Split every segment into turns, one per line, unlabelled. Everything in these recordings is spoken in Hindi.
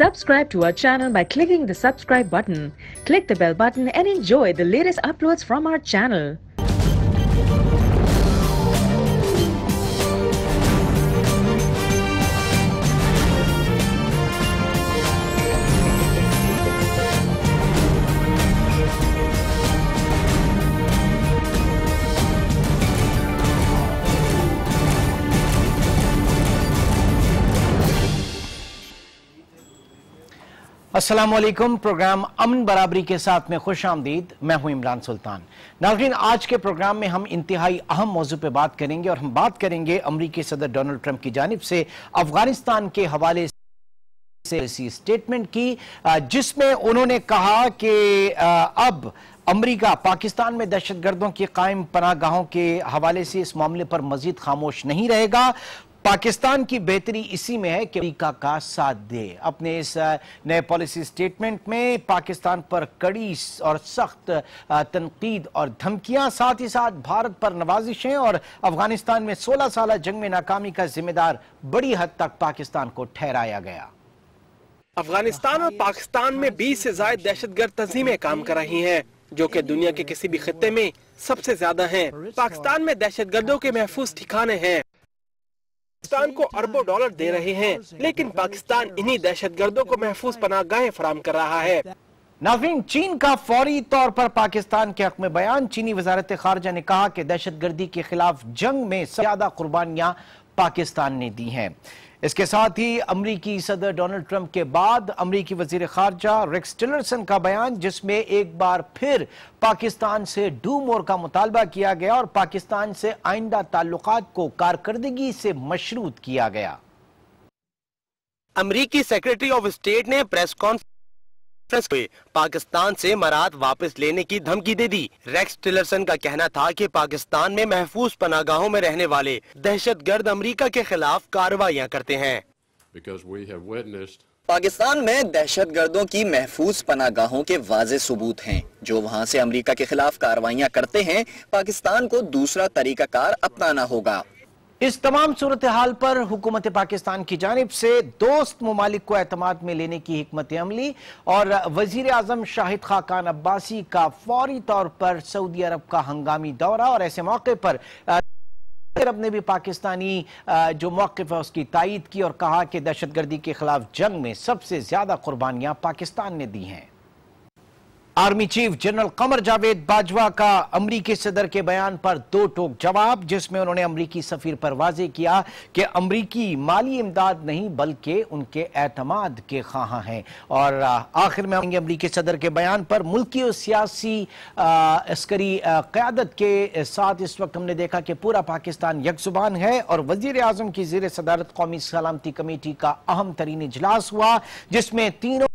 Subscribe to our channel by clicking the subscribe button. Click the bell button and enjoy the latest uploads from our channel.
अस्सलाम वालेकुम। प्रोग्राम अमन बराबरी के साथ में खुश आमदीद। मैं हूं इमरान सुल्तान। नाज़रीन, आज के प्रोग्राम में हम इंतहाई अहम मौजू पे बात करेंगे और हम बात करेंगे अमरीकी सदर डोनाल्ड ट्रंप की जानिब से अफगानिस्तान के हवाले से स्टेटमेंट की, जिसमें उन्होंने कहा कि अब अमरीका पाकिस्तान में दहशतगर्दों की कायम पनाहगाहों के हवाले से इस मामले पर मजीद खामोश नहीं रहेगा। पाकिस्तान की बेहतरी इसी में है कि अमेरिका का साथ दे। अपने इस नए पॉलिसी स्टेटमेंट में पाकिस्तान पर कड़ी और सख्त तनकीद और धमकियां, साथ ही साथ भारत पर नवाजिशें और अफगानिस्तान में 16 साल जंग में नाकामी का जिम्मेदार बड़ी हद तक पाकिस्तान को ठहराया गया।
अफगानिस्तान और पाकिस्तान में 20 से ज्यादा दहशतगर्द तंजीमें काम कर रही हैं, जो कि दुनिया के किसी भी खित्ते में सबसे ज्यादा हैं। पाकिस्तान में दहशतगर्दों के महफूज ठिकाने हैं, पाकिस्तान को अरबों डॉलर दे रहे हैं, लेकिन पाकिस्तान इन्हीं दहशतगर्दों को महफूज पनाहगाहें फराहम कर रहा है।
नाज़रीन, चीन का फौरी तौर पर पाकिस्तान के हक में बयान। चीनी वजारत खारजा ने कहा कि दहशतगर्दी के खिलाफ जंग में सबसे ज्यादा कुर्बानियां पाकिस्तान ने दी हैं। इसके साथ ही अमरीकी सदर डोनाल्ड ट्रंप के बाद अमरीकी वजीर खारजा रेक्स टिलरसन का बयान, जिसमें एक बार फिर पाकिस्तान से डू मोर का मुतालबा किया गया और पाकिस्तान से आइंदा ताल्लुकात को कारकर्दगी से मशरूत किया गया।
अमरीकी सेक्रेटरी ऑफ स्टेट ने प्रेस कॉन्फ्रेंस में पाकिस्तान से मराद वापस लेने की धमकी दे दी। रेक्स टिलरसन का कहना था कि पाकिस्तान में महफूज पनाहगाहों में रहने वाले दहशतगर्द अमरीका के खिलाफ कार्रवाइयां करते हैं।
पाकिस्तान में दहशतगर्दों की महफूज पनाहगाहों के वाज़े सबूत हैं, जो वहाँ से अमरीका के खिलाफ कार्रवाइयां करते हैं। पाकिस्तान को दूसरा तरीकाकार अपनाना होगा।
इस तमाम सूरत हाल पर हुकूमत पाकिस्तान की जानिब से दोस्त ममालिक को एतमाद में लेने की हिकमत अमली और वजीर आजम शाहिद खाकान अब्बासी का फौरी तौर पर सऊदी अरब का हंगामी दौरा, और ऐसे मौके पर अरब ने भी पाकिस्तानी जो मौक़िफ़ है उसकी तायीद की और कहा कि दहशतगर्दी के खिलाफ जंग में सबसे ज्यादा कुर्बानियां पाकिस्तान ने दी हैं। Army chief general Qamar Javed Bajwa का अमरीकी सदर के बयान पर दो टोक जवाब, जिसमें उन्होंने अमरीकी सफीर पर वाजे किया कि अमरीकी माली इमदाद नहीं बल्कि उनके एतमाद के ख़्वाह हैं। और आखिर में अमरीकी सदर के बयान पर मुल्की और सियासी अस्करी क़यादत के साथ इस वक्त हमने देखा कि पूरा पाकिस्तान यकजुबान है और वज़ीर आज़म की ज़ेर सदारत कौमी सलामती कमेटी का अहम तरीन इजलास हुआ, जिसमें तीनों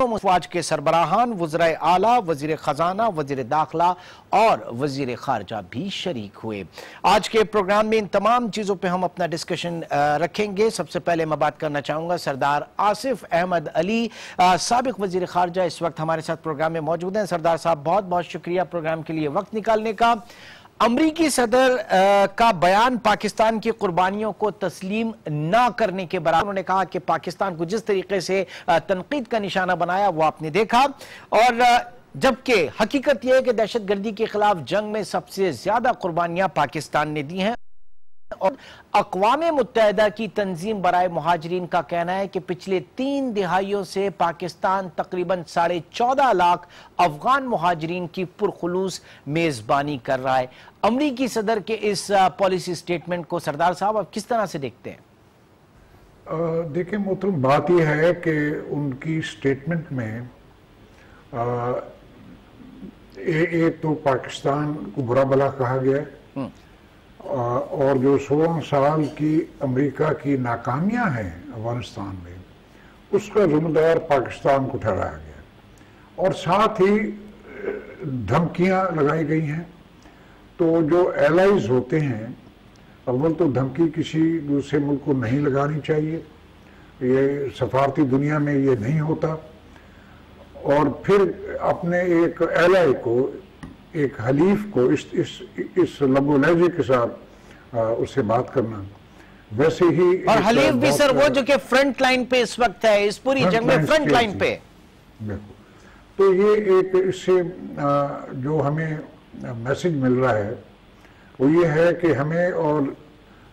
मुफाज के सरबराहान, वज़ीर आला, वज़ीर खजाना, वज़ीर दाखिला और वज़ीर खारजा भी शरीक हुए। आज के प्रोग्राम में इन तमाम चीज़ों पे हम अपना डिस्कशन रखेंगे। सबसे पहले मैं बात करना चाहूँगा सरदार आसिफ अहमद अली, साबिक वज़ीर खारजा, इस वक्त हमारे साथ प्रोग्राम में मौजूद हैं। सरदार साहब, बहुत बहुत शुक्रिया प्रोग्राम के लिए वक्त निकालने का। अमरीकी सदर का बयान पाकिस्तान की कुर्बानियों को तस्लीम ना करने के बराबर, उन्होंने कहा कि पाकिस्तान को जिस तरीके से तनकीद का निशाना बनाया वो आपने देखा, और जबकि हकीकत यह है कि दहशतगर्दी के खिलाफ जंग में सबसे ज्यादा कुर्बानियां पाकिस्तान ने दी हैं। और अक़वाम मुत्तहिदा की तंजीम बराए मुहाजिरीन का कहना है कि पिछले 3 दिहाइयों से पाकिस्तान तकरीबन 14.5 लाख अफगान मुहाजिरीन की पुरखुलूस मेजबानी कर रहा है। अमरीकी सदर के इस पॉलिसी स्टेटमेंट को सरदार साहब आप किस तरह से देखते हैं?
देखिए मोहतरम, बात यह है कि उनकी स्टेटमेंट में एक तो पाकिस्तान को बुरा भला कहा गया है, और जो 16 साल की अमेरिका की नाकामियां हैं अफगानिस्तान में, उसका जिम्मेदार पाकिस्तान को ठहराया गया, और साथ ही धमकियां लगाई गई हैं। तो जो एलाइज होते हैं, अव्वल तो धमकी किसी दूसरे मुल्क को नहीं लगानी चाहिए, ये सफारती दुनिया में ये नहीं होता। और फिर अपने एक एलाई को, एक हलीफ को इस लबो लहजे के साथ उससे बात करना, वैसे ही
और हलीफ भी सर वो जो कि फ्रंट लाइन पे इस वक्त है, इस पूरी जंग में फ्रंट लाइन पे।
बिल्कुल। तो ये एक इससे जो हमें मैसेज मिल रहा है वो ये है कि हमें और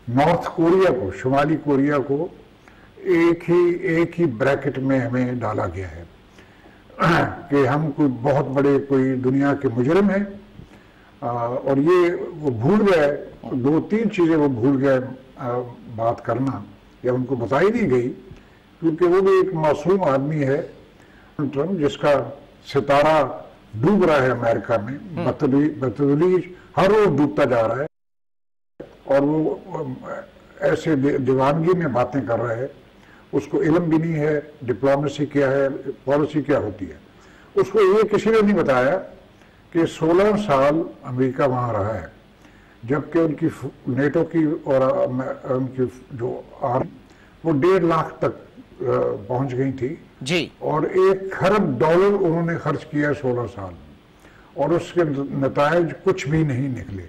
नॉर्थ कोरिया को, शुमाली कोरिया को एक ही ब्रैकेट में हमें डाला गया है कि हम कोई बहुत बड़े कोई दुनिया के मुजरिम हैं। और ये वो भूल गए, 2-3 चीजें वो भूल गए बात करना, या उनको बताई नहीं गई, क्योंकि वो भी एक मासूम आदमी है ट्रम्प, जिसका सितारा डूब रहा है अमेरिका में, बदतदरीज हर रोज डूबता जा रहा है। और वो ऐसे दीवानगी में बातें कर रहा है, उसको इल्म भी नहीं है डिप्लोमेसी क्या है, पॉलिसी क्या होती है। उसको ये किसी ने नहीं बताया कि 16 साल अमेरिका वहां रहा है, जबकि उनकी नेटो की और उनकी जो आर्मी वो 1.5 लाख तक पहुंच गई थी
जी, और
$1 खरब उन्होंने खर्च किया 16 साल, और उसके नतायज कुछ भी नहीं निकले।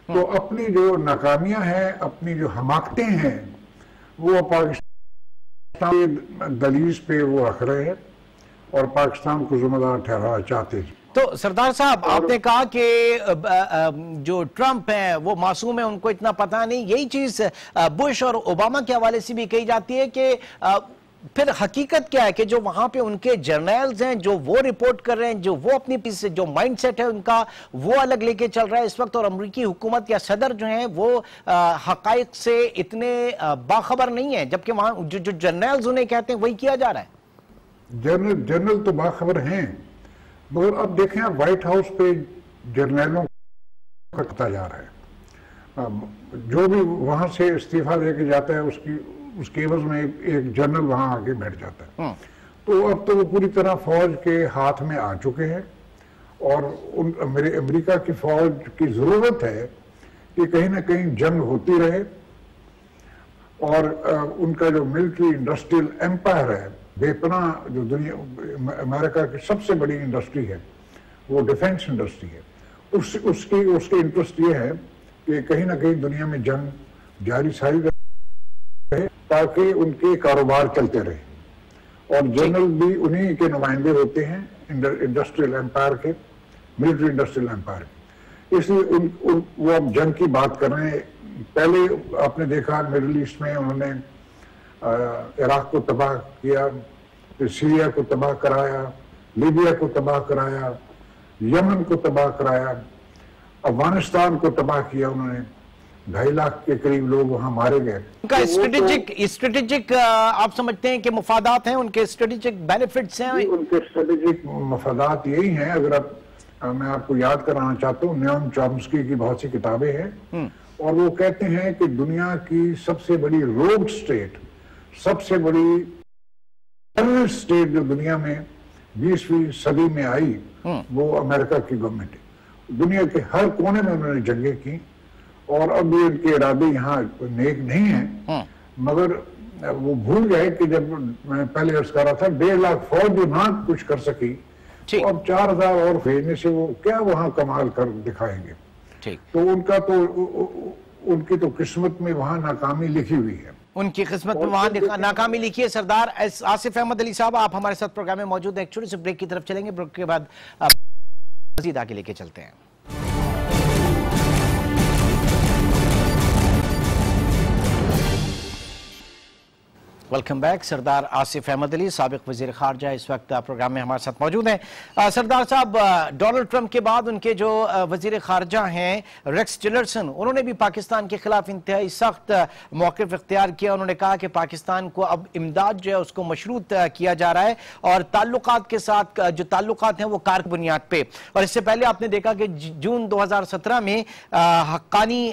तो अपनी जो नाकामियां हैं, अपनी जो हमाकतें हैं, वो पाकिस्तान दलीज पे वो रख रहे हैं और पाकिस्तान को जिम्मेदार ठहराना चाहते हैं।
तो सरदार साहब, आपने कहा कि जो ट्रंप है वो मासूम है, उनको इतना पता नहीं। यही चीज बुश और ओबामा के हवाले से भी कही जाती है कि फिर हकीकत क्या है कि जो वहां पे उनके जर्नल्स हैं, जो वो रिपोर्ट कर रहे हैं, जो वो अपनी जो माइंडसेट है उनका वो अलग लेके चल रहा है इस वक्त, और अमेरिकी हुकूमत या सदर जो हैं वो हकाइक से इतने बाखबर नहीं है, जबकि वहां जो जर्नल्स उन्हें कहते हैं वही किया जा रहा है।
जर्नल तो बाखबर हैं, मगर अब देखें आप व्हाइट हाउस पे जर्नलों का कटा जा रहा है। जो भी वहां से इस्तीफा लेके जाता है उसके एवज में एक जनरल वहां आके बैठ जाता है। तो अब तो वो पूरी तरह फौज के हाथ में आ चुके हैं, और अमेरिका की फौज की जरूरत है कि कहीं ना कहीं जंग होती रहे, और उनका जो मिलिट्री इंडस्ट्रियल एम्पायर है, बेपनाह जो दुनिया अमेरिका की सबसे बड़ी इंडस्ट्री है, वो डिफेंस इंडस्ट्री है। उसकी इंटरेस्ट ये है कि कहीं ना कहीं दुनिया में जंग जारी सारी रहे, ताकि उनके कारोबार चलते रहे। और जनरल भी उन्हीं के नुमाइंदे होते हैं इंडस्ट्रियल एम्पायर के, मिलिट्री इंडस्ट्रियल एम्पायर के। इसलिए वो अब जंग की बात कर रहे हैं। पहले आपने देखा मिडिल ईस्ट में उन्होंने इराक को तबाह किया, फिर सीरिया को तबाह कराया, लीबिया को तबाह कराया, यमन को तबाह कराया, अफगानिस्तान को तबाह किया उन्होंने। 2.5 लाख के करीब लोग वहां मारे गए।
उनका स्ट्रेटेजिक आप समझते हैं कि मुफादात हैं, उनके स्ट्रेटेजिक बेनिफिट्स हैं?
उनके स्ट्रेटेजिक मुफादात यही हैं। अगर मैं आपको याद कराना चाहता हूँ, नोम चॉम्स्की की बहुत सी किताबें हैं, और वो कहते हैं कि दुनिया की सबसे बड़ी रोग स्टेट, सबसे बड़ी टेररिस्ट स्टेट जो दुनिया में 20वीं सदी में आई, वो अमेरिका की गवर्नमेंट है। दुनिया के हर कोने में उन्होंने जंगें की, और अब भी उनके इरादे यहाँ नेक नहीं है, मगर वो भूल गए कि जब मैं पहले अर्ज कर रहा था 1.5 लाख फौज जो ना कुछ कर सकी, तो अब 4,000 और भेजने से वो क्या वहां कमाल कर दिखाएंगे। तो उनकी तो किस्मत में वहां नाकामी लिखी हुई है।
उनकी किस्मत में वहां नाकामी लिखी है। सरदार आसिफ अहमद अली साहब, आप हमारे साथ प्रोग्राम में मौजूद हैं। एक छोटे से ब्रेक की तरफ चलेंगे, ब्रेक के बाद मजीद आगे लेके चलते हैं। Welcome back. सरदार आसिफ अहमद अली, साबिक वजीर खारजा, इस वक्त प्रोग्राम में हमारे साथ मौजूद हैं। सरदार साहब, डोनाल्ड ट्रंप के बाद उनके जो वजीर खारजा हैं रेक्स टिलरसन, उन्होंने भी पाकिस्तान के खिलाफ इंतहाई सख्त मौक़िफ़ इख्तियार किया। उन्होंने कहा कि पाकिस्तान को अब इमदाद जो है उसको मशरूत किया जा रहा है, और ताल्लुकात के साथ जो ताल्लुकात हैं वो कार बुनियाद पे। और इससे पहले आपने देखा कि जून 2017 में हक्कानी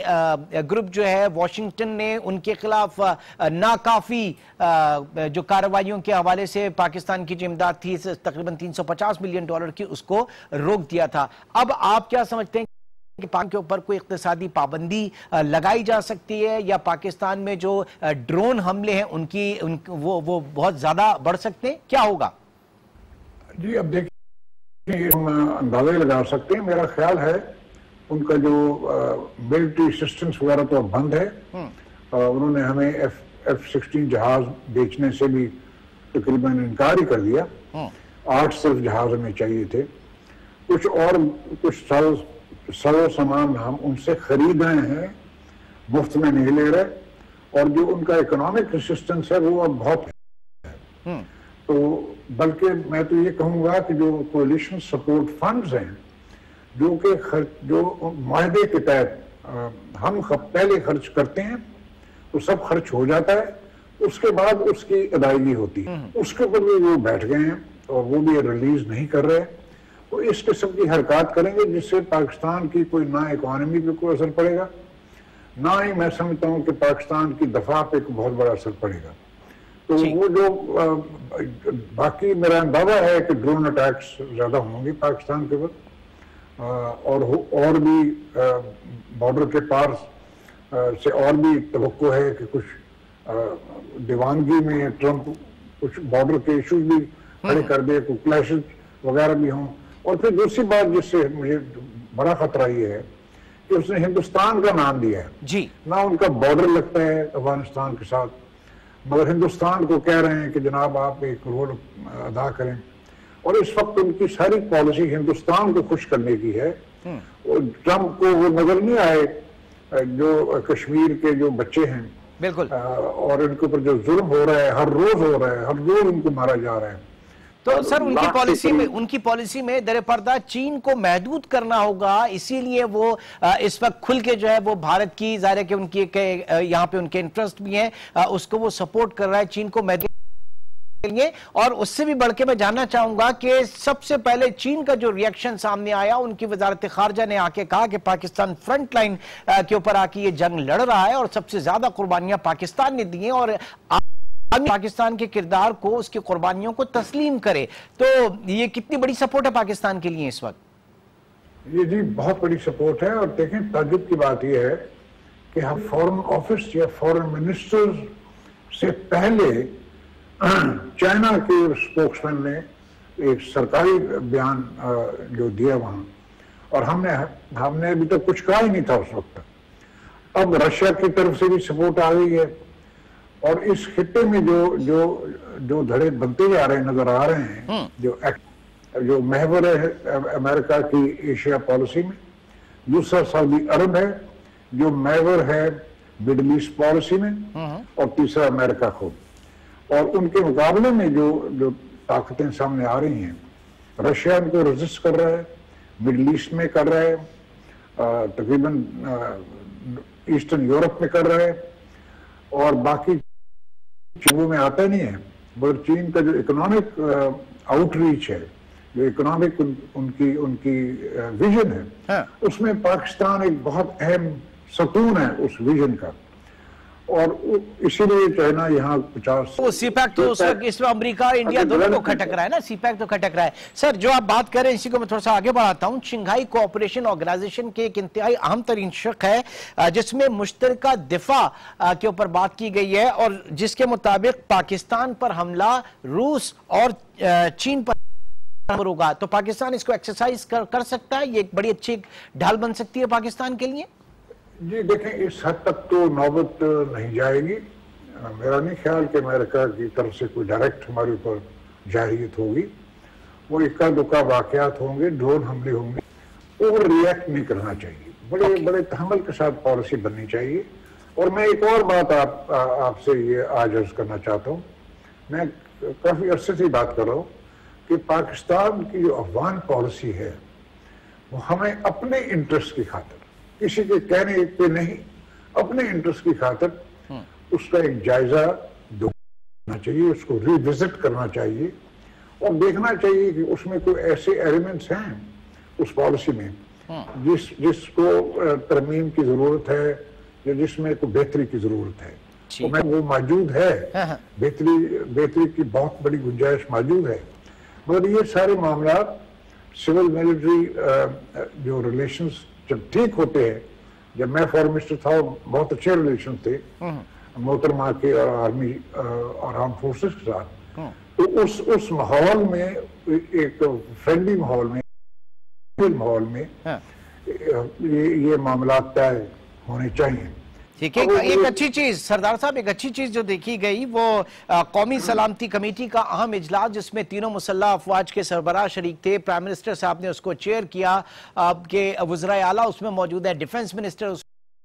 ग्रुप जो है वाशिंगटन ने उनके खिलाफ नाकाफी जो कार्रवाइयों के हवाले से पाकिस्तान की जो इमदाद थी तकरीबन $350 मिलियन की, उसको रोक दिया था। अब आप क्या समझते हैं कि पाक के ऊपर कोई इक्तिसादी पाबंदी लगाई जा सकती है, या पाकिस्तान में जो ड्रोन हमले हैं वो बहुत ज्यादा बढ़ सकते हैं? क्या होगा?
जी, अब देखिए, हम अंदाजा लगा सकते हैं। मेरा ख्याल है उनका जो मिलिट्री असिस्टेंस वगैरह तो बंद है, उन्होंने हमें F-16 जहाज बेचने से भी तकरीबन इनकार ही कर दिया। 8 सिर्फ जहाज हमें चाहिए थे। कुछ साजो सामान हम उनसे खरीद रहे हैं, मुफ्त में नहीं ले रहे, और जो उनका इकोनॉमिक असिस्टेंस है वो अब बहुत है। तो बल्कि मैं तो ये कहूँगा कि जो कोलिशन सपोर्ट फंड्स हैं, जो माहदे के तहत हम पहले खर्च करते हैं, तो सब खर्च हो जाता है, उसके बाद उसकी अदायगी होती है। उसके ऊपर भी वो बैठ गए हैं और वो भी रिलीज नहीं कर रहे। तो इस किस्म की हरकत करेंगे जिससे पाकिस्तान की कोई ना इकोनॉमी पे कोई असर पड़ेगा, ना ही मैं समझता हूँ कि पाकिस्तान की दफा पे कोई बहुत बड़ा असर पड़ेगा। तो वो जो बाकी मेरा दावा है कि ड्रोन अटैक्स ज्यादा होंगे पाकिस्तान के ऊपर, और भी बॉर्डर के पार से और भी तवक्को है कि कुछ दीवानगी में ट्रंप कुछ बॉर्डर के इश्यूज भी खड़े कर दे, कुछ क्लैशेस वगैरह भी हों। और फिर दूसरी बात जिससे मुझे बड़ा खतरा ये है कि उसने हिंदुस्तान का नाम दिया है
जी,
ना उनका बॉर्डर लगता है अफगानिस्तान के साथ, मगर हिंदुस्तान को कह रहे हैं कि जनाब आप एक रोल अदा करें। और इस वक्त उनकी सारी पॉलिसी हिंदुस्तान को खुश करने की है। और ट्रंप को वो नजर नहीं आए जो कश्मीर के जो बच्चे हैं,
बिल्कुल,
और इनके ऊपर जो जुल्म हो रहा है, हर रोज हो रहा है, हर रोज उनको मारा जा रहा है।
तो सर उनकी पॉलिसी में दरे पर्दा चीन को महदूद करना होगा, इसीलिए वो इस वक्त खुल के जो है वो भारत की, जाहिर है कि उनकी यहाँ पे उनके इंटरेस्ट भी हैं, उसको वो सपोर्ट कर रहा है चीन को महदूद के लिए। और उससे भी बढ़ के मैं जानना चाहूंगा कि सबसे पहले चीन का जो रिएक्शन सामने आया, उनकी वजारत खारजा ने आके कहा कि पाकिस्तान फ्रंट लाइन के ऊपर आके ये जंग लड़ रहा है और सबसे ज्यादा कुर्बानियां पाकिस्तान ने दी हैं, और पाकिस्तान के किरदार को, उसकी कुर्बानियों को तस्लीम करे। तो ये कितनी बड़ी सपोर्ट है पाकिस्तान के लिए इस वक्त?
ये जी बहुत बड़ी सपोर्ट है। और देखें, ताज्जुब की बात यह है कि हम फॉरेन ऑफिस या फॉरेन मिनिस्टर्स से पहले चाइना के स्पोक्समैन ने एक सरकारी बयान जो दिया वहां, और हमने अभी तक कुछ कहा ही नहीं था उस वक्त। अब रशिया की तरफ से भी सपोर्ट आ गई है, और इस खित्ते में जो धड़े बनते जा रहे नजर आ रहे हैं, जो महवर है अमेरिका की एशिया पॉलिसी में, दूसरा सऊदी अरब है जो महवर है मिडल ईस्ट पॉलिसी में, और तीसरा अमेरिका खुद। और उनके मुकाबले में जो ताकतें सामने आ रही हैं, रशिया उनको रेजिस्ट कर रहा है, मिडल ईस्ट में कर रहा है, तकरीबन ईस्टर्न यूरोप में कर रहा है, और बाकी चीजों में आता नहीं है। मगर चीन का जो इकोनॉमिक आउटरीच है, जो इकोनॉमिक उनकी विजन है, उसमें पाकिस्तान एक बहुत अहम सतून है उस विजन का। और इसीलिए चाइना यहाँ 50
सीपैक तो इसमें अमेरिका और इंडिया दोनों को खटक रहा है ना, सीपैक तो खटक रहा है। सर जो आप बात कर रहे हैं, इसी को मैं थोड़ा सा आगे बढ़ाता हूँ। शंघाई कोऑपरेशन ऑर्गेनाइजेशन के एक इंतहाई अहम तरीन शक है जिसमें मुश्तरका दिफा के ऊपर बात की गई है, और जिसके मुताबिक पाकिस्तान पर हमला रूस और चीन पर होगा। तो पाकिस्तान इसको एक्सरसाइज कर सकता है, ये एक बड़ी अच्छी ढाल बन सकती है पाकिस्तान के लिए।
जी देखें, इस हद तक तो नौबत नहीं जाएगी। मेरा नहीं ख्याल कि अमेरिका की तरफ से कोई डायरेक्ट हमारे ऊपर जाहिरियत होगी। वो इक्का दुक्का वाकयात होंगे, ड्रोन हमले होंगे, ओवर रिएक्ट नहीं करना चाहिए। बड़े तहम्मुल के साथ पॉलिसी बननी चाहिए। और मैं एक और बात आपसे ये आज अर्ज करना चाहता हूँ। मैं काफी अरसे से बात कर रहा हूँ कि पाकिस्तान की जो अफगान पॉलिसी है, वो हमें अपने इंटरेस्ट की खातिर, किसी के कहने पे नहीं, अपने इंटरेस्ट की खातिर उसका एक जायजा देना चाहिए, उसको रिविजिट करना चाहिए, और देखना चाहिए कि उसमें कोई ऐसे एलिमेंट्स हैं उस पॉलिसी में जिसको तरमीम की जरूरत है, या जिसमें कोई बेहतरी की जरूरत है। तो मैं वो मौजूद है, बेहतरी की बहुत बड़ी गुंजाइश मौजूद है। मगर ये सारे मामला सिविल मिलिट्री जो रिलेशंस जब ठीक होते हैं, जब मैं फॉरेन मिनिस्टर था बहुत अच्छे रिलेशन थे मोहतरमा के और आर्मी और आर्म फोर्सेस के साथ, तो उस माहौल में, एक फ्रेंडली माहौल में ये मामला तय होने चाहिए।
ठीक है, एक अच्छी चीज सरदार साहब, एक अच्छी चीज जो देखी गई वो कौमी सलामती कमेटी का अहम इजलास, जिसमें तीनों मुसल्लह अफवाज के सरबराह शरीक थे। प्राइम मिनिस्टर साहब ने उसको चेयर किया, के वज़राए आला उसमें मौजूद है, डिफेंस मिनिस्टर,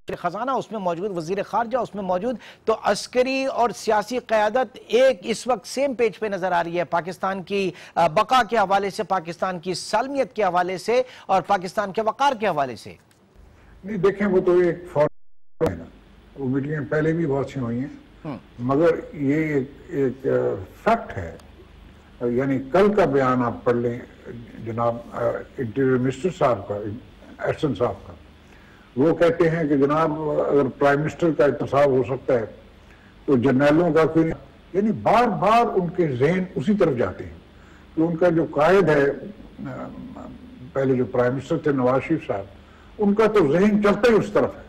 खजाना उसमें मौजूद, वजीर खारजा उसमें मौजूद। तो अस्करी और सियासी क़यादत एक इस वक्त सेम पेज पे नजर आ रही है, पाकिस्तान की बका के हवाले से, पाकिस्तान की सालमियत के हवाले से और पाकिस्तान के वकार के हवाले से।
नहीं देखें, वो तो एक फॉर्म है ना, वो मीटिंगें पहले भी बहुत सी हुई हैं, मगर ये एक फैक्ट है। यानी कल का बयान आप पढ़ लें जनाब इंटीरियर मिनिस्टर साहब का, एहसन साहब का, वो कहते हैं कि जनाब अगर प्राइम मिनिस्टर का इंतखाब हो सकता है तो जर्नैलों का क्यों, यानी बार बार उनके जहन उसी तरफ जाते हैं। तो उनका जो कायद है, पहले जो प्राइम मिनिस्टर थे नवाज शरीफ साहब, उनका तो जहन चलता ही उस तरफ है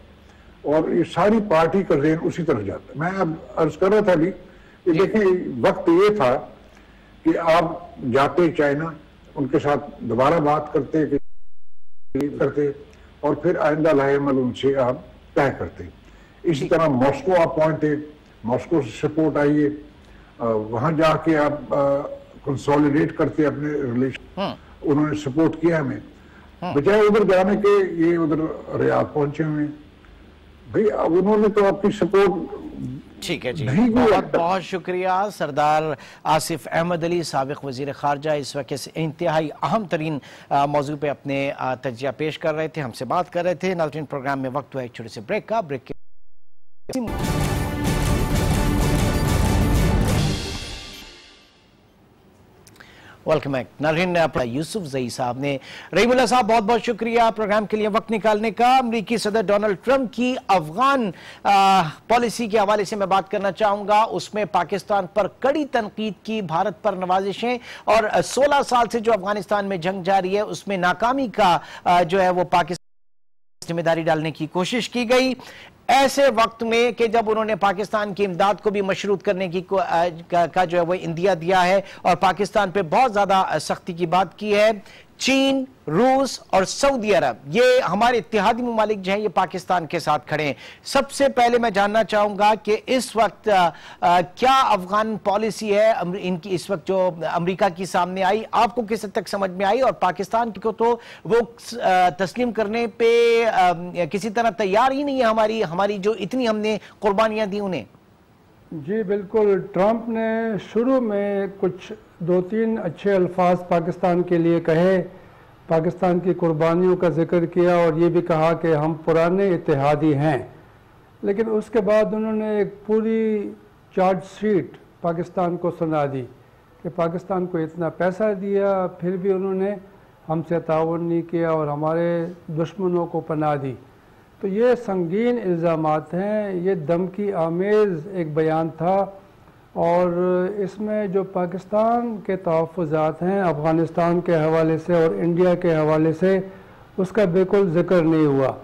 और ये सारी पार्टी का जहन उसी तरफ जाता है। मैं अब अर्ज कर रहा था अभी कि देखें, वक्त ये था कि आप जाते चाइना, उनके साथ दोबारा बात करते और फिर आइंदा लाहेमल उनसे आप तय करते। इसी तरह मॉस्को आप पहुंचते, मॉस्को से सपोर्ट आइए, वहां जाके आप कंसोलिडेट करते अपने रिलेशन। उन्होंने सपोर्ट किया हमें, बजाय उधर जाने के ये उधर रियाद पहुंचे हुए भाई। अब उन्होंने तो आपकी सपोर्ट,
ठीक है जी, बहुत बहुत शुक्रिया। सरदार आसिफ अहमद अली, साबिक वजीर खारजा, इस वक्त इस इंतहाई अहम तरीन मौजू पे अपने तजिया पेश कर रहे थे, हमसे बात कर रहे थे। नाज़रीन, प्रोग्राम में वक्त हुआ एक छोटे से ब्रेक का। ब्रेक के वेलकम बैक। नाज़रीन, यूसुफ जई साहब ने, रहीमुल्लाह साहब बहुत बहुत शुक्रिया प्रोग्राम के लिए वक्त निकालने का। अमरीकी सदर डोनाल्ड ट्रंप की अफगान पॉलिसी के हवाले से मैं बात करना चाहूंगा। उसमें पाकिस्तान पर कड़ी तनकीद की, भारत पर नवाजिशें और 16 साल से जो अफगानिस्तान में जंग जारी है उसमें नाकामी का जो है वो पाकिस्तान जिम्मेदारी डालने की कोशिश की गई। ऐसे वक्त में कि जब उन्होंने पाकिस्तान की इमदाद को भी मशरूत करने की का जो है वो इंदिया दिया है और पाकिस्तान पे बहुत ज्यादा सख्ती की बात की है, चीन, रूस और सऊदी अरब, ये हमारे इत्तेहादी ममालिक जो हैं, ये पाकिस्तान के साथ खड़े हैं। सबसे पहले मैं जानना चाहूंगा कि इस वक्त क्या अफगान पॉलिसी है इनकी, इस वक्त जो अमेरिका की सामने आई, आपको किस हद तक समझ में आई? और पाकिस्तान को तो वो तस्लीम करने पे किसी तरह तैयार ही नहीं है, हमारी जो इतनी हमने कुर्बानियां दी उन्हें।
जी बिल्कुल, ट्रंप ने शुरू में कुछ 2-3 अच्छे अल्फाज पाकिस्तान के लिए कहे, पाकिस्तान की कुर्बानियों का जिक्र किया और ये भी कहा कि हम पुराने इत्तेहादी हैं। लेकिन उसके बाद उन्होंने एक पूरी चार्जशीट पाकिस्तान को सुना दी कि पाकिस्तान को इतना पैसा दिया, फिर भी उन्होंने हमसे ताउन नहीं किया और हमारे दुश्मनों को पनाह दी। तो ये संगीन इल्ज़ामात हैं, ये धमकी आमेज़ एक बयान था और इसमें जो पाकिस्तान के तहफ़्फ़ुज़ात हैं अफ़गानिस्तान के हवाले से और इंडिया के हवाले से, उसका बिल्कुल ज़िक्र नहीं हुआ।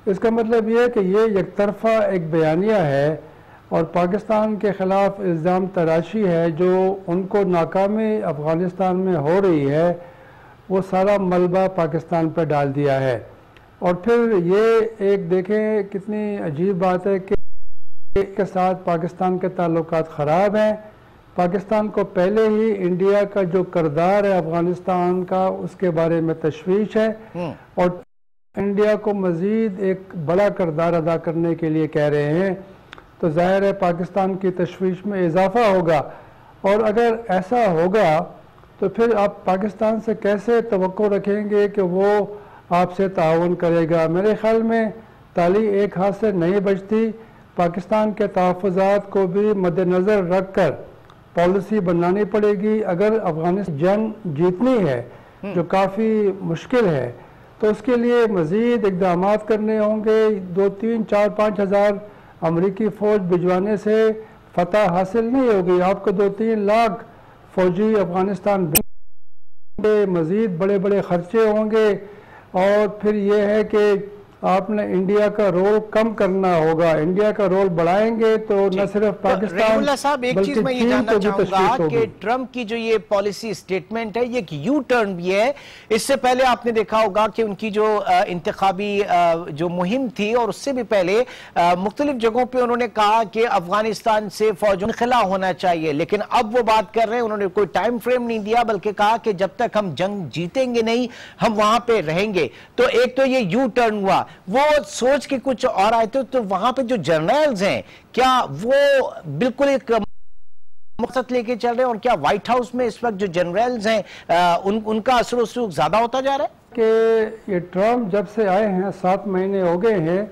इसका मतलब ये है कि ये एक तरफ़ा एक बयानिया है और पाकिस्तान के ख़िलाफ़ इल्ज़ाम तराशी है। जो उनको नाकामी अफ़गानिस्तान में हो रही है वो सारा मलबा पाकिस्तान पर डाल दिया है। और फिर ये एक देखें कितनी अजीब बात है कि के साथ पाकिस्तान के ताल्लुकात ख़राब हैं। पाकिस्तान को पहले ही इंडिया का जो किरदार है अफ़गानिस्तान का, उसके बारे में तशवीश है और इंडिया को मज़ीद एक बड़ा किरदार अदा करने के लिए कह रहे हैं। तो ज़ाहिर है पाकिस्तान की तशवीश में इजाफ़ा होगा और अगर ऐसा होगा तो फिर आप पाकिस्तान से कैसे तवक्को रखेंगे कि वो आपसे ताउन करेगा? मेरे ख्याल में ताली एक हाथ से नहीं बजती। पाकिस्तान के तहफ़्फ़ुज़ात को भी मद्देनज़र रख कर पॉलिसी बनानी पड़ेगी। अगर अफ़गानिस्तान जंग जीतनी है, जो काफ़ी मुश्किल है, तो उसके लिए मज़ीद इक़दाम करने होंगे। 2, 3, 4, 5 हज़ार अमरीकी फ़ौज भिजवाने से फ़तह हासिल नहीं होगी। आपको 2-3 लाख फ़ौजी अफ़गानिस्तान मज़ीद बड़े बड़े ख़र्चे होंगे और फिर ये है कि आपने इंडिया का रोल कम करना होगा। इंडिया का रोल बढ़ाएंगे तो न सिर्फ पाकिस्तान
साहब, एक चीज मैं ये जानना चाहूंगा कि ट्रंप की जो ये पॉलिसी स्टेटमेंट है, ये एक यू टर्न भी है। इससे पहले आपने देखा होगा कि उनकी जो इंतखाबी जो मुहिम थी और उससे भी पहले मुख्तलिफ जगहों पे उन्होंने कहा कि अफगानिस्तान से फौज इनखला होना चाहिए, लेकिन अब वो बात कर रहे हैं, उन्होंने कोई टाइम फ्रेम नहीं दिया, बल्कि कहा कि जब तक हम जंग जीतेंगे नहीं हम वहां पे रहेंगे। तो एक तो ये यू टर्न हुआ, वो सोच के कुछ और आए थे। तो वहां पे जो जर्नल्स हैं, क्या वो बिल्कुल एक मकसद लेके चल रहे हैं, और क्या व्हाइट हाउस में इस वक्त जो जनरल्स हैं उनका असर उससे ज्यादा होता जा रहा है?
कि ये ट्रम्प जब से आए हैं 7 महीने हो गए हैं,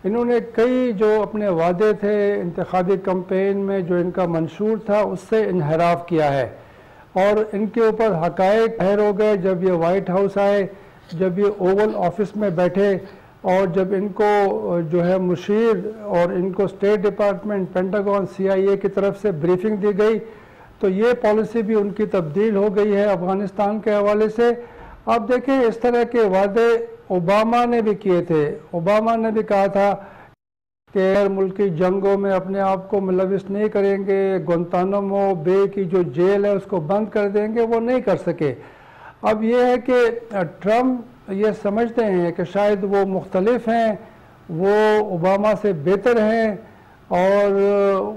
इन्होंने कई जो अपने वादे थे इंतखाबी कैंपेन में, जो इनका मंशूर था, उससे इनहराफ किया है और इनके ऊपर हकायक ज़ाहिर हो गए। जब ये वाइट हाउस आए, जब ये ओवल ऑफिस में बैठे और जब इनको जो है मुशीर और इनको स्टेट डिपार्टमेंट, पेंटागन, CIA की तरफ से ब्रीफिंग दी गई, तो ये पॉलिसी भी उनकी तब्दील हो गई है अफ़गानिस्तान के हवाले से। अब देखें, इस तरह के वादे ओबामा ने भी किए थे। ओबामा ने भी कहा था कि गैर मुल्की जंगों में अपने आप को मुलविस नहीं करेंगे, गुंतानामो बे की जो जेल है उसको बंद कर देंगे, वो नहीं कर सके। अब ये है कि ट्रम्प ये समझते हैं कि शायद वो मुख्तलिफ हैं, वो ओबामा से बेहतर हैं, और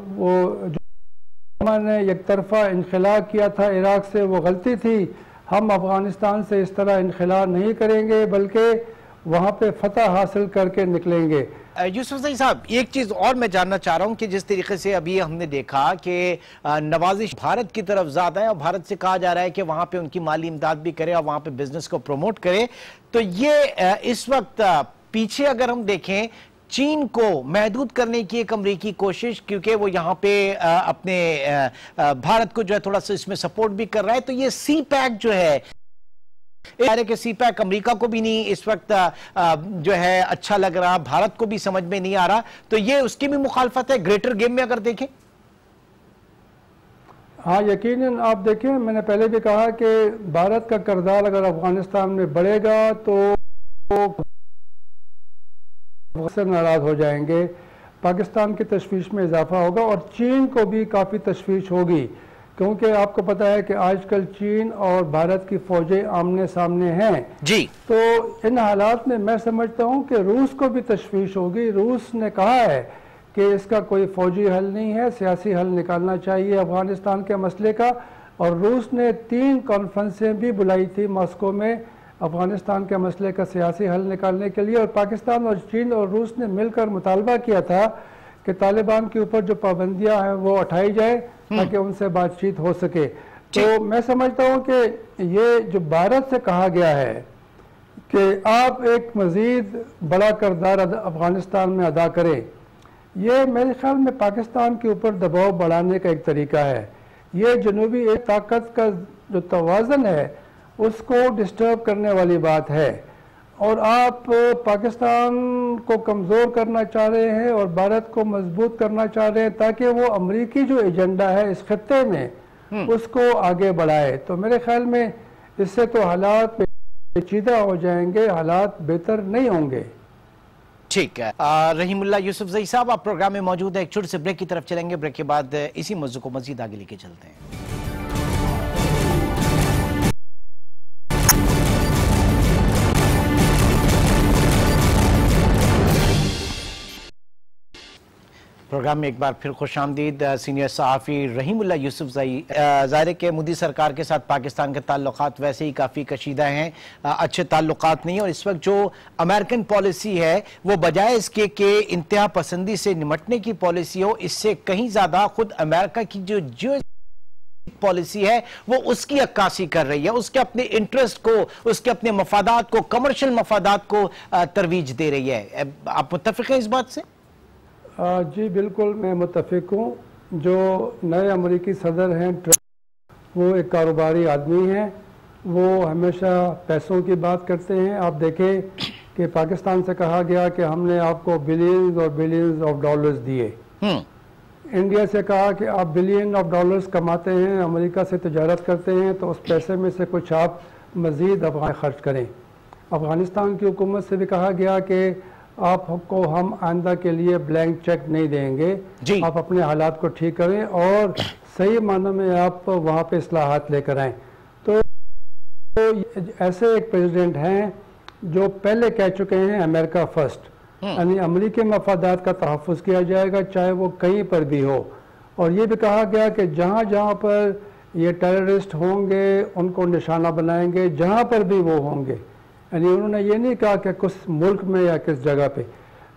वो जो ओबामा ने एक तरफा इनखला किया था इराक से, वो गलती थी। हम अफ़गानिस्तान से इस तरह इनखला नहीं करेंगे, बल्कि वहाँ पे फतह हासिल करके निकलेंगे।
यूसुफज़ई साहब, एक चीज और मैं जानना चाह रहा हूं कि जिस तरीके से अभी हमने देखा कि नवाजिश भारत की तरफ ज्यादा है और भारत से कहा जा रहा है कि वहां पे उनकी माली इमदाद भी करे और वहां पे बिजनेस को प्रमोट करे, तो ये इस वक्त पीछे अगर हम देखें, चीन को महदूद करने की एक अमरीकी कोशिश, क्योंकि वो यहाँ पे अपने भारत को जो है थोड़ा सा इसमें सपोर्ट भी कर रहा है। तो ये CPEC जो है कि CPEC अमेरिका को भी नहीं इस वक्त जो है अच्छा लग रहा, भारत को भी समझ में नहीं आ रहा, तो ये उसकी भी मुखालफत है ग्रेटर गेम में अगर देखें।
हाँ, यकीनन आप देखें, मैंने पहले भी कहा कि भारत का किरदार अगर अफगानिस्तान में बढ़ेगा तो से नाराज हो जाएंगे, पाकिस्तान की तशवीश में इजाफा होगा और चीन को भी काफ़ी तशवीश होगी, क्योंकि आपको पता है कि आजकल चीन और भारत की फौजें आमने सामने हैं
जी।
तो इन हालात में मैं समझता हूं कि रूस को भी तशवीश होगी। रूस ने कहा है कि इसका कोई फौजी हल नहीं है, सियासी हल निकालना चाहिए अफगानिस्तान के मसले का, और रूस ने 3 कॉन्फ्रेंसें भी बुलाई थी मॉस्को में अफगानिस्तान के मसले का सियासी हल निकालने के लिए, और पाकिस्तान और चीन और रूस ने मिलकर मुतालबा किया था कि तालिबान के ऊपर जो पाबंदियां हैं वो उठाई जाए ताकि उनसे बातचीत हो सके। तो मैं समझता हूं कि ये जो भारत से कहा गया है कि आप एक मज़ीद बड़ा किरदार अफगानिस्तान में अदा करें, ये मेरे ख्याल में पाकिस्तान के ऊपर दबाव बढ़ाने का एक तरीका है। ये जनूबी एक ताकत का जो तवाज़न है उसको डिस्टर्ब करने वाली बात है, और आप पाकिस्तान को कमज़ोर करना चाह रहे हैं और भारत को मजबूत करना चाह रहे हैं ताकि वो अमरीकी जो एजेंडा है इस खत्ते में उसको आगे बढ़ाए। तो मेरे ख्याल में इससे तो हालात पेचीदा हो जाएंगे, हालात बेहतर नहीं होंगे।
ठीक है, रहीमुल्ला यूसुफज़ई साहब, आप प्रोग्राम में मौजूद है। एक छोटे से ब्रेक की तरफ चलेंगे, ब्रेक के बाद इसी मौजू को मजीद आगे लेके चलते हैं। प्रोग्राम में एक बार फिर खुशामदीद। सीनियर सहाफ़ी रहीमुल्ला यूसुफज़ई, ज़ाहिर के मोदी सरकार के साथ पाकिस्तान के ताल्लुकात वैसे ही काफ़ी कशीदा हैं, अच्छे ताल्लुकात नहीं, और इस वक्त जो अमेरिकन पॉलिसी है वो बजाय इसके कि इंतहा पसंदी से निमटने की पॉलिसी हो, इससे कहीं ज़्यादा खुद अमेरिका की जो पॉलिसी है वो उसकी अक्कासी कर रही है, उसके अपने इंटरेस्ट को, उसके अपने मफादात को, कमर्शियल मफादात को तरवीज दे रही है। आप मुत्तफ़िक़ हैं इस बात से?
जी बिल्कुल, मैं मुत्तफ़िक़ हूँ। जो नए अमरीकी सदर हैं ट्रम्प, वो एक कारोबारी आदमी हैं, वो हमेशा पैसों की बात करते हैं। आप देखें कि पाकिस्तान से कहा गया कि हमने आपको बिलियंस और बिलियंस ऑफ डॉलर्स दिए, इंडिया से कहा कि आप बिलियन ऑफ डॉलर्स कमाते हैं, अमेरिका से तिजारत करते हैं, तो उस पैसे में से कुछ आप मज़ीद अफगान खर्च करें। अफ़गानिस्तान की हुकूमत से भी कहा गया कि आपको हम आइंदा के लिए ब्लैंक चेक नहीं देंगे, आप अपने हालात को ठीक करें और सही मानों में आप वहाँ पे इस्लाहात लेकर आएँ। तो ऐसे एक प्रेसिडेंट हैं जो पहले कह चुके हैं अमेरिका फर्स्ट, यानी अमरीकी मफादात का तहफ़्फ़ुज़ किया जाएगा चाहे वो कहीं पर भी हो। और ये भी कहा गया कि जहाँ जहाँ पर ये टेररिस्ट होंगे उनको निशाना बनाएंगे, जहाँ पर भी वो होंगे। यानी उन्होंने ये नहीं कहा कि कुछ मुल्क में या किस जगह पे।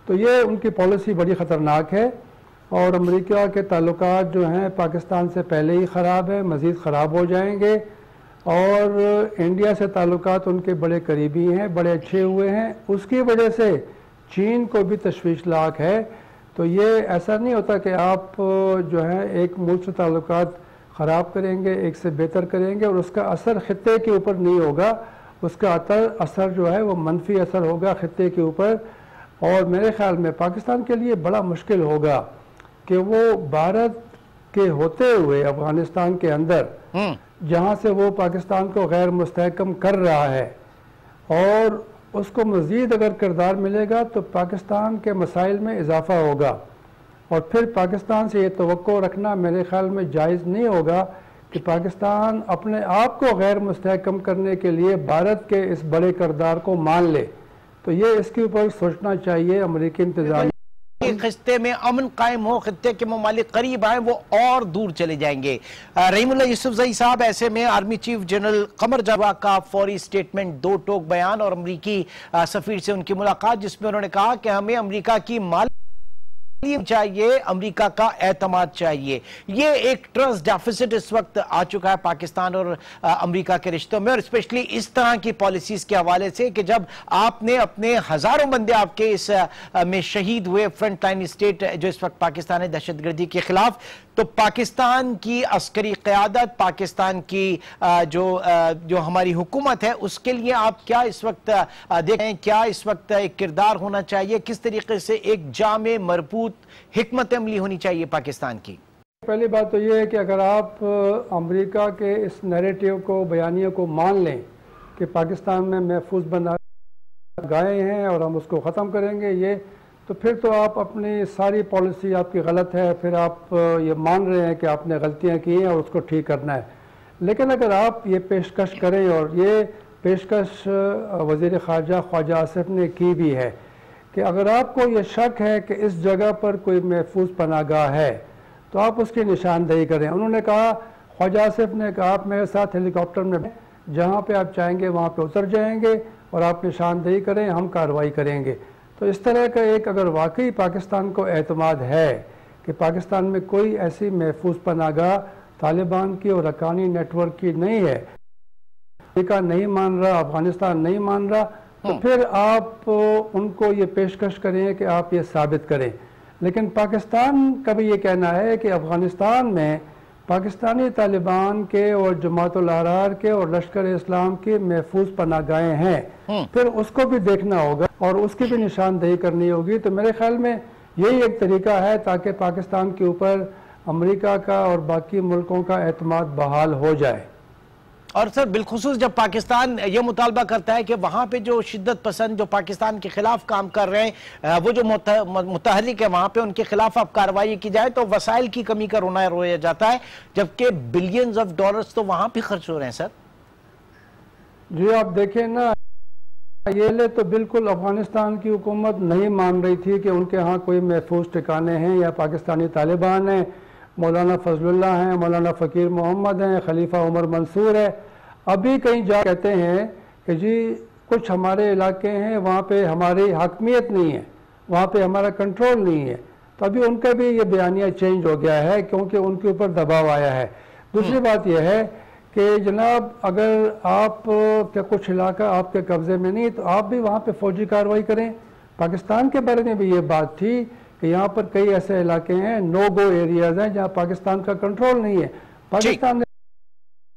तो ये उनकी पॉलिसी बड़ी ख़तरनाक है और अमेरिका के ताल्लुकात जो हैं पाकिस्तान से पहले ही ख़राब है, मज़ीद ख़राब हो जाएंगे। और इंडिया से ताल्लुकात उनके बड़े करीबी हैं, बड़े अच्छे हुए हैं, उसकी वजह से चीन को भी तशवीशनाक है। तो ये ऐसा नहीं होता कि आप जो है एक मुल्क से ताल्लुकात ख़राब करेंगे, एक से बेहतर करेंगे और उसका असर ख़ित्ते के ऊपर नहीं होगा, उसका असर जो है वो मनफी असर होगा ख़ित्ते के ऊपर। और मेरे ख़्याल में पाकिस्तान के लिए बड़ा मुश्किल होगा कि वो भारत के होते हुए अफ़गानिस्तान के अंदर जहाँ से वो पाकिस्तान को गैर मुस्तहकम कर रहा है और उसको मज़ीद अगर किरदार मिलेगा तो पाकिस्तान के मसाइल में इजाफ़ा होगा। और फिर पाकिस्तान से ये तवक्को रखना मेरे ख़्याल में जायज़ नहीं होगा कि पाकिस्तान अपने आप को गैर मुस्तहकम करने के लिए भारत के इस बड़े किरदार को मान ले। तो ये इसके ऊपर सोचना चाहिए अमरीकी इंतज़ामिया।
खित्ते में अमन कायम हो, खित्ते के ममालिक करीब आए, वो और दूर चले जाएंगे। रहीमुल्लाह यूसुफजई साहब, ऐसे में army chief general Qamar Javed का फौरी स्टेटमेंट, दो टोक बयान और अमरीकी सफीर से उनकी मुलाकात जिसमें उन्होंने कहा कि हमें अमरीका की चाहिए, अमेरिका का एतमाद चाहिए। ये एक ट्रस्ट डेफिसिट इस वक्त आ चुका है पाकिस्तान और अमेरिका के रिश्तों में, और स्पेशली इस तरह की पॉलिसीज के हवाले से कि जब आपने अपने हजारों बंदे आपके इस में शहीद हुए, फ्रंट लाइन स्टेट जो इस वक्त पाकिस्तान है दहशतगर्दी के खिलाफ, तो पाकिस्तान की अस्करी क़यादत, पाकिस्तान की जो हमारी हुकूमत है उसके लिए आप क्या इस वक्त देखें, क्या इस वक्त एक किरदार होना चाहिए, किस तरीके से एक जामे मरबूत हिकमत अमली होनी चाहिए पाकिस्तान की?
पहली बात तो ये है कि अगर आप अमेरिका के इस नैरेटिव को, बयानियों को मान लें कि पाकिस्तान में महफूज बना गए हैं और हम उसको ख़त्म करेंगे, ये तो फिर तो आप अपनी सारी पॉलिसी आपकी गलत है, फिर आप ये मान रहे हैं कि आपने गलतियां की हैं और उसको ठीक करना है। लेकिन अगर आप ये पेशकश करें, और ये पेशकश वज़ीर ख़ारजा ख्वाजा आसिफ ने की भी है, कि अगर आपको ये शक है कि इस जगह पर कोई महफूज पनाहगाह है तो आप उसकी निशानदेही करें। उन्होंने कहा, ख्वाजा आसिफ ने कहा, आप मेरे साथ हेलीकॉप्टर में जहाँ पे आप चाहेंगे वहाँ पे उतर जाएंगे और आप निशानदेही करें, हम कार्रवाई करेंगे। तो इस तरह का एक, अगर वाकई पाकिस्तान को एतमाद है कि पाकिस्तान में कोई ऐसी महफूज पनाहगाह तालिबान की और हक्कानी नेटवर्क की नहीं है, अमेरिका नहीं मान रहा, अफगानिस्तान नहीं मान रहा, तो फिर आप उनको ये पेशकश करें कि आप ये साबित करें। लेकिन पाकिस्तान का भी ये कहना है कि अफगानिस्तान में पाकिस्तानी तालिबान के और जमातुल अहरार के और लश्कर इस्लाम के महफूज पनाहगाहें हैं, फिर उसको भी देखना होगा और उसकी भी निशानदेही करनी होगी। तो मेरे ख्याल में यही एक तरीका है ताकि पाकिस्तान के ऊपर अमेरिका का और बाकी मुल्कों का एतमाद बहाल हो जाए।
और सर बिलखुसूस जब पाकिस्तान ये मुतालबा करता है कि वहाँ पे जो शिद्दत पसंद जो पाकिस्तान के खिलाफ काम कर रहे हैं, वो जो मुतहरिक है वहाँ पे उनके खिलाफ अब कार्रवाई की जाए, तो वसाइल की कमी का रोया जाता है, जबकि बिलियंस ऑफ डॉलर्स तो वहाँ पे खर्च हो रहे हैं। सर
जी आप देखें ना, ये तो बिल्कुल अफगानिस्तान की हुकूमत नहीं मान रही थी कि उनके यहाँ कोई महफूज ठिकाने हैं या पाकिस्तानी तालिबान हैं, मौलाना फजलुल्लाह हैं, मौलाना फ़कीर मोहम्मद हैं, खलीफा उमर मंसूर है। अभी कहीं जा कहते हैं कि जी कुछ हमारे इलाके हैं वहाँ पे हमारी हाकमियत नहीं है, वहाँ पे हमारा कंट्रोल नहीं है। तो अभी उनका भी ये बयानिया चेंज हो गया है क्योंकि उनके ऊपर दबाव आया है। दूसरी बात यह है कि जनाब अगर आप क्या कुछ इलाका आपके कब्ज़े में नहीं तो आप भी वहाँ पे फ़ौजी कार्रवाई करें। पाकिस्तान के बारे में भी ये बात थी कि यहाँ पर कई ऐसे इलाके हैं, नो गो एरियाज हैं, जहाँ पाकिस्तान का कंट्रोल नहीं है। पाकिस्तान ने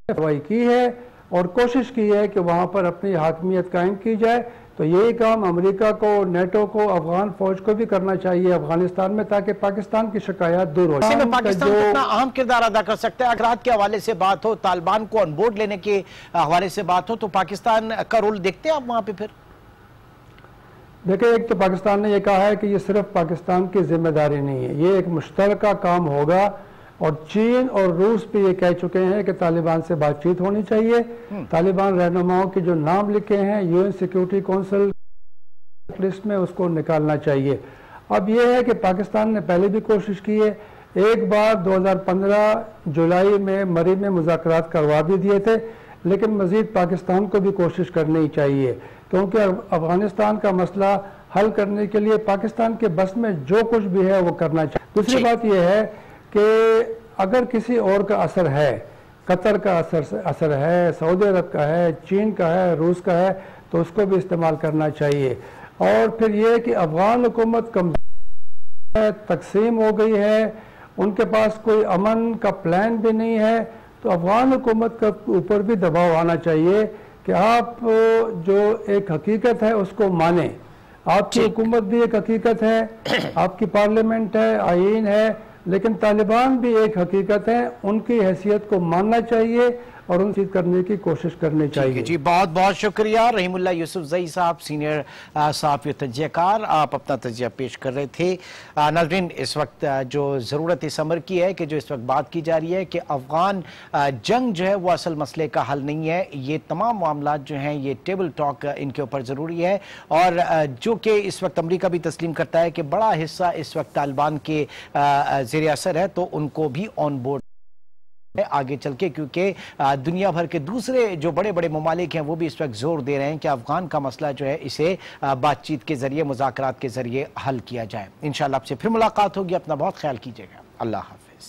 कार्रवाई की है और कोशिश की है कि वहाँ पर अपनी हाकमियत कायम की जाए। तो यही काम अमेरिका को, नेटो को, अफगान फौज को भी करना चाहिए अफगानिस्तान में, ताकि पाकिस्तान की शिकायत दूर हो जाए।
पाकिस्तान कितना अहम किरदार अदा कर सकता है? अगर के हवाले से बात हो, तालिबान को ऑनबोर्ड लेने के हवाले से बात हो, तो पाकिस्तान का रोल देखते हैं आप वहाँ पे? फिर
देखिए, एक तो पाकिस्तान ने यह कहा है कि ये सिर्फ पाकिस्तान की जिम्मेदारी नहीं है, ये एक मुश्तरका काम होगा और चीन और रूस भी ये कह चुके हैं कि तालिबान से बातचीत होनी चाहिए। तालिबान रहनुमाओं के जो नाम लिखे हैं यूएन सिक्योरिटी काउंसिल लिस्ट में, उसको निकालना चाहिए। अब ये है कि पाकिस्तान ने पहले भी कोशिश की है, एक बार 2015 जुलाई में मरी में मुज़ाकरात करवा भी दिए थे, लेकिन मज़ीद पाकिस्तान को भी कोशिश करनी चाहिए, क्योंकि अफगानिस्तान का मसला हल करने के लिए पाकिस्तान के बस में जो कुछ भी है वो करना चाहिए। दूसरी बात यह है कि अगर किसी और का असर है, कतर का असर है, सऊदी अरब का है, चीन का है, रूस का है, तो उसको भी इस्तेमाल करना चाहिए। और फिर यह कि अफगान हुकूमत कमजोर है, तकसीम हो गई है, उनके पास कोई अमन का प्लान भी नहीं है, तो अफगान हुकूमत के ऊपर भी दबाव आना चाहिए कि आप जो एक हकीकत है उसको माने। आपकी हुकूमत भी एक हकीकत है, आपकी पार्लियामेंट है, आईन है, लेकिन तालिबान भी एक हकीकत है, उनकी हैसियत को मानना चाहिए और उन चीज करने की कोशिश करनी चाहिए।
जी, बहुत बहुत शुक्रिया रहीमुल्लाह यूसुफजई साहब, सीनियर सहाफ़ी तज्ज़ियाकार, आप अपना तज्ज़िया पेश कर रहे थे। नाज़रीन, इस वक्त जो ज़रूरत इस अमर की है कि जो इस वक्त बात की जा रही है कि अफ़गान जंग जो है वो असल मसले का हल नहीं है, ये तमाम मामला जो हैं ये टेबल टॉक इनके ऊपर ज़रूरी है, और जो कि इस वक्त अमरीका भी तस्लीम करता है कि बड़ा हिस्सा इस वक्त तालिबान के ज़ेर असर है, तो उनको भी ऑन बोर्ड आगे चल के, क्योंकि दुनिया भर के दूसरे जो बड़े बड़े ममालिक हैं वो भी इस वक्त जोर दे रहे हैं कि अफगान का मसला जो है इसे बातचीत के जरिए, मुज़ाकरात के जरिए हल किया जाए। इंशाअल्लाह आपसे फिर मुलाकात होगी, अपना बहुत ख्याल कीजिएगा। अल्लाह हाफिज़।